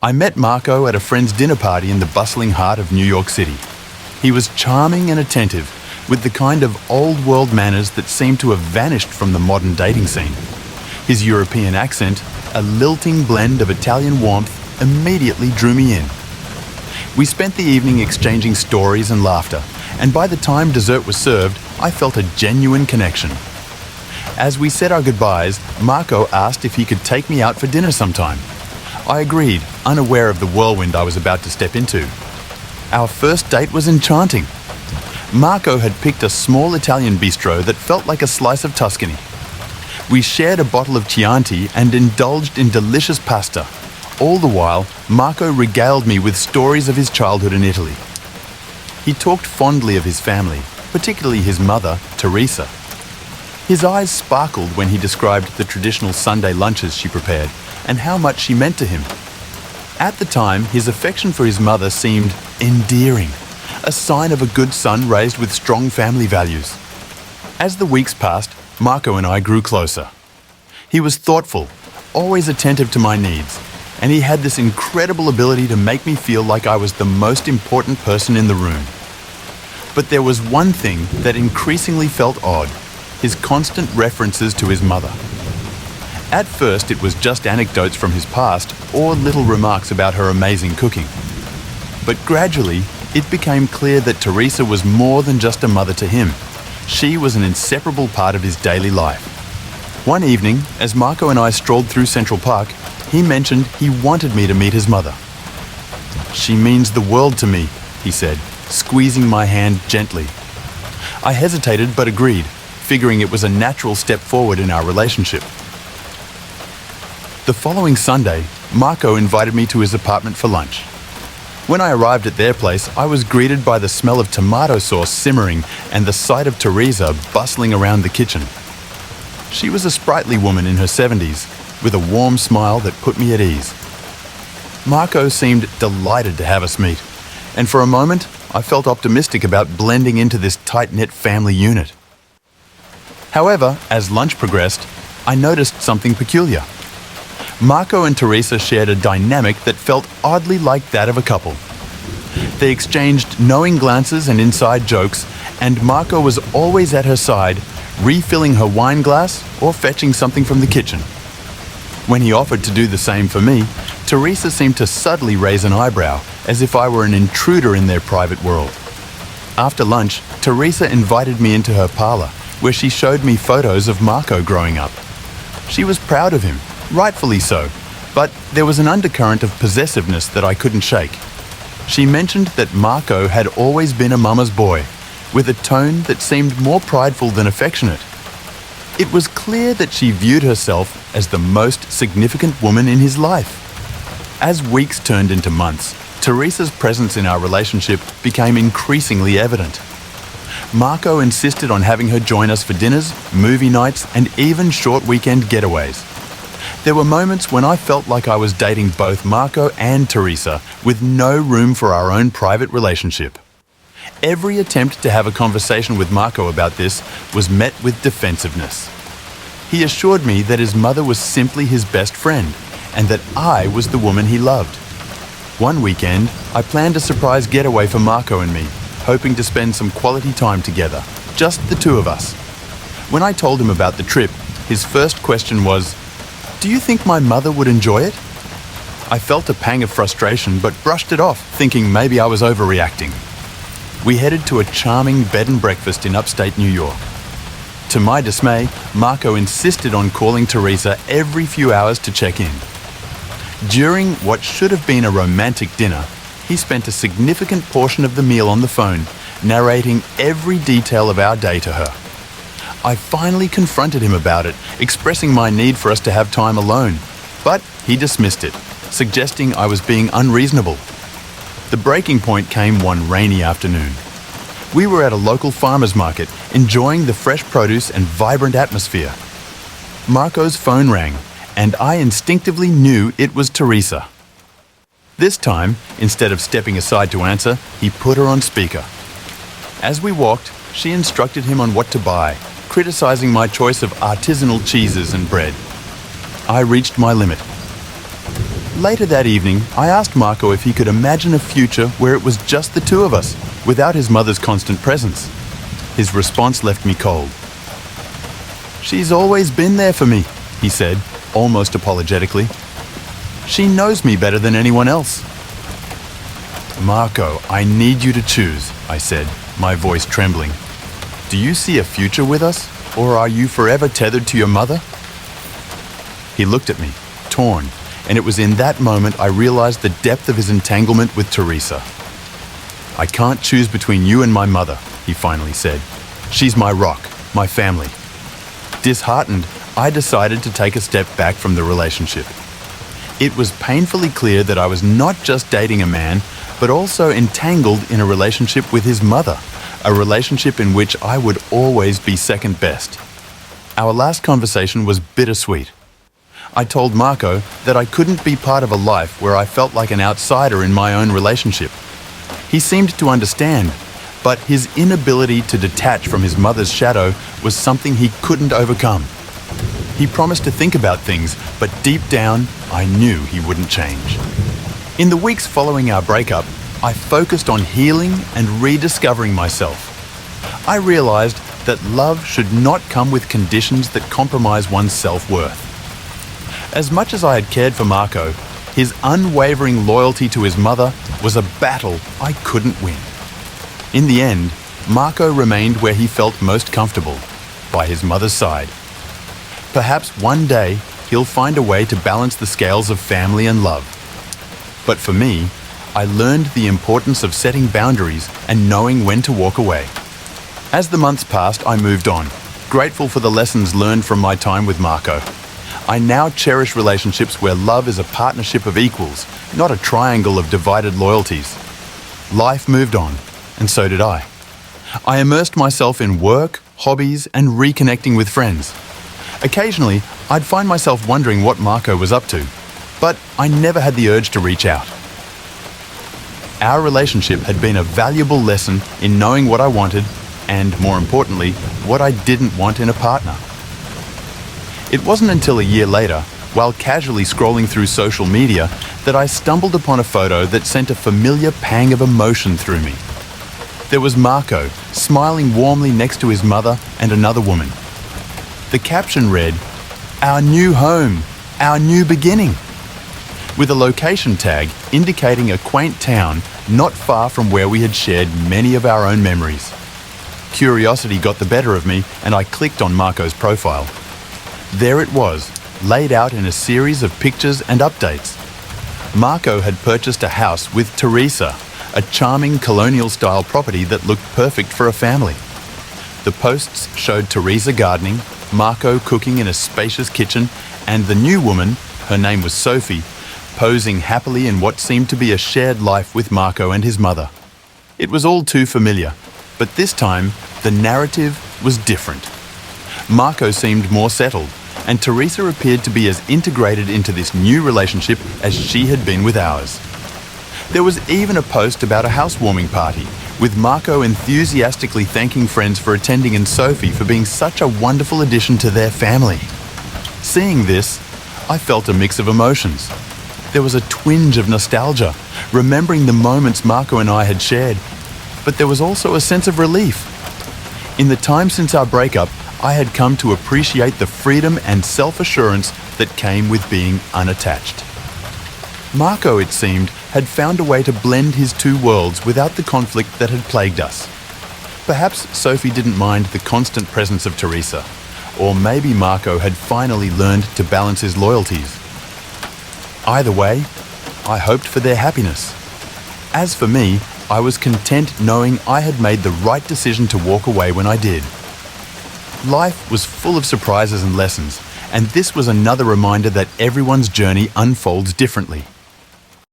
I met Marco at a friend's dinner party in the bustling heart of New York City. He was charming and attentive, with the kind of old-world manners that seem to have vanished from the modern dating scene. His European accent, a lilting blend of Italian warmth, immediately drew me in. We spent the evening exchanging stories and laughter, and by the time dessert was served, I felt a genuine connection. As we said our goodbyes, Marco asked if he could take me out for dinner sometime. I agreed, unaware of the whirlwind I was about to step into. Our first date was enchanting. Marco had picked a small Italian bistro that felt like a slice of Tuscany. We shared a bottle of Chianti and indulged in delicious pasta. All the while, Marco regaled me with stories of his childhood in Italy. He talked fondly of his family, particularly his mother, Teresa. His eyes sparkled when he described the traditional Sunday lunches she prepared and how much she meant to him. At the time, his affection for his mother seemed endearing, a sign of a good son raised with strong family values. As the weeks passed, Marco and I grew closer. He was thoughtful, always attentive to my needs, and he had this incredible ability to make me feel like I was the most important person in the room. But there was one thing that increasingly felt odd: his constant references to his mother. At first, it was just anecdotes from his past or little remarks about her amazing cooking. But gradually, it became clear that Teresa was more than just a mother to him. She was an inseparable part of his daily life. One evening, as Marco and I strolled through Central Park, he mentioned he wanted me to meet his mother. "She means the world to me," he said, squeezing my hand gently. I hesitated but agreed, figuring it was a natural step forward in our relationship. The following Sunday, Marco invited me to his apartment for lunch. When I arrived at their place, I was greeted by the smell of tomato sauce simmering and the sight of Teresa bustling around the kitchen. She was a sprightly woman in her 70s, with a warm smile that put me at ease. Marco seemed delighted to have us meet, and for a moment, I felt optimistic about blending into this tight-knit family unit. However, as lunch progressed, I noticed something peculiar. Marco and Teresa shared a dynamic that felt oddly like that of a couple. They exchanged knowing glances and inside jokes, and Marco was always at her side, refilling her wine glass or fetching something from the kitchen. When he offered to do the same for me, Teresa seemed to subtly raise an eyebrow, as if I were an intruder in their private world. After lunch, Teresa invited me into her parlor, where she showed me photos of Marco growing up. She was proud of him, rightfully so, but there was an undercurrent of possessiveness that I couldn't shake. She mentioned that Marco had always been a mama's boy, with a tone that seemed more prideful than affectionate. It was clear that she viewed herself as the most significant woman in his life. As weeks turned into months, Teresa's presence in our relationship became increasingly evident. Marco insisted on having her join us for dinners, movie nights, and even short weekend getaways. There were moments when I felt like I was dating both Marco and Teresa, with no room for our own private relationship. Every attempt to have a conversation with Marco about this was met with defensiveness. He assured me that his mother was simply his best friend, and that I was the woman he loved. One weekend, I planned a surprise getaway for Marco and me, hoping to spend some quality time together, just the two of us. When I told him about the trip, his first question was, "Do you think my mother would enjoy it?" I felt a pang of frustration but brushed it off, thinking maybe I was overreacting. We headed to a charming bed and breakfast in upstate New York. To my dismay, Marco insisted on calling Teresa every few hours to check in. During what should have been a romantic dinner, he spent a significant portion of the meal on the phone, narrating every detail of our day to her. I finally confronted him about it, expressing my need for us to have time alone, but he dismissed it, suggesting I was being unreasonable. The breaking point came one rainy afternoon. We were at a local farmer's market, enjoying the fresh produce and vibrant atmosphere. Marco's phone rang, and I instinctively knew it was Teresa. This time, instead of stepping aside to answer, he put her on speaker. As we walked, she instructed him on what to buy, criticizing my choice of artisanal cheeses and bread. I reached my limit. Later that evening, I asked Marco if he could imagine a future where it was just the two of us, without his mother's constant presence. His response left me cold. "She's always been there for me," he said, almost apologetically. "She knows me better than anyone else." "Marco, I need you to choose," I said, my voice trembling. "Do you see a future with us, or are you forever tethered to your mother?" He looked at me, torn, and it was in that moment I realized the depth of his entanglement with Teresa. "I can't choose between you and my mother," he finally said. "She's my rock, my family." Disheartened, I decided to take a step back from the relationship. It was painfully clear that I was not just dating a man, but also entangled in a relationship with his mother, a relationship in which I would always be second best. Our last conversation was bittersweet. I told Marco that I couldn't be part of a life where I felt like an outsider in my own relationship. He seemed to understand, but his inability to detach from his mother's shadow was something he couldn't overcome. He promised to think about things, but deep down, I knew he wouldn't change. In the weeks following our breakup, I focused on healing and rediscovering myself. I realized that love should not come with conditions that compromise one's self-worth. As much as I had cared for Marco, his unwavering loyalty to his mother was a battle I couldn't win. In the end, Marco remained where he felt most comfortable, by his mother's side. Perhaps one day he'll find a way to balance the scales of family and love. But for me, I learned the importance of setting boundaries and knowing when to walk away. As the months passed, I moved on, grateful for the lessons learned from my time with Marco. I now cherish relationships where love is a partnership of equals, not a triangle of divided loyalties. Life moved on, and so did I. I immersed myself in work, hobbies, and reconnecting with friends. Occasionally, I'd find myself wondering what Marco was up to, but I never had the urge to reach out. Our relationship had been a valuable lesson in knowing what I wanted and, more importantly, what I didn't want in a partner. It wasn't until a year later, while casually scrolling through social media, that I stumbled upon a photo that sent a familiar pang of emotion through me. There was Marco, smiling warmly next to his mother and another woman. The caption read, "Our new home, our new beginning," with a location tag indicating a quaint town not far from where we had shared many of our own memories. Curiosity got the better of me, and I clicked on Marco's profile. There it was, laid out in a series of pictures and updates. Marco had purchased a house with Teresa, a charming colonial-style property that looked perfect for a family. The posts showed Teresa gardening, Marco cooking in a spacious kitchen, and the new woman, her name was Sophie, posing happily in what seemed to be a shared life with Marco and his mother. It was all too familiar, but this time, the narrative was different. Marco seemed more settled, and Teresa appeared to be as integrated into this new relationship as she had been with ours. There was even a post about a housewarming party, with Marco enthusiastically thanking friends for attending and Sophie for being such a wonderful addition to their family. Seeing this, I felt a mix of emotions. There was a twinge of nostalgia, remembering the moments Marco and I had shared, but there was also a sense of relief. In the time since our breakup, I had come to appreciate the freedom and self-assurance that came with being unattached. Marco, it seemed, had found a way to blend his two worlds without the conflict that had plagued us. Perhaps Sophie didn't mind the constant presence of Teresa, or maybe Marco had finally learned to balance his loyalties. Either way, I hoped for their happiness. As for me, I was content knowing I had made the right decision to walk away when I did. Life was full of surprises and lessons, and this was another reminder that everyone's journey unfolds differently.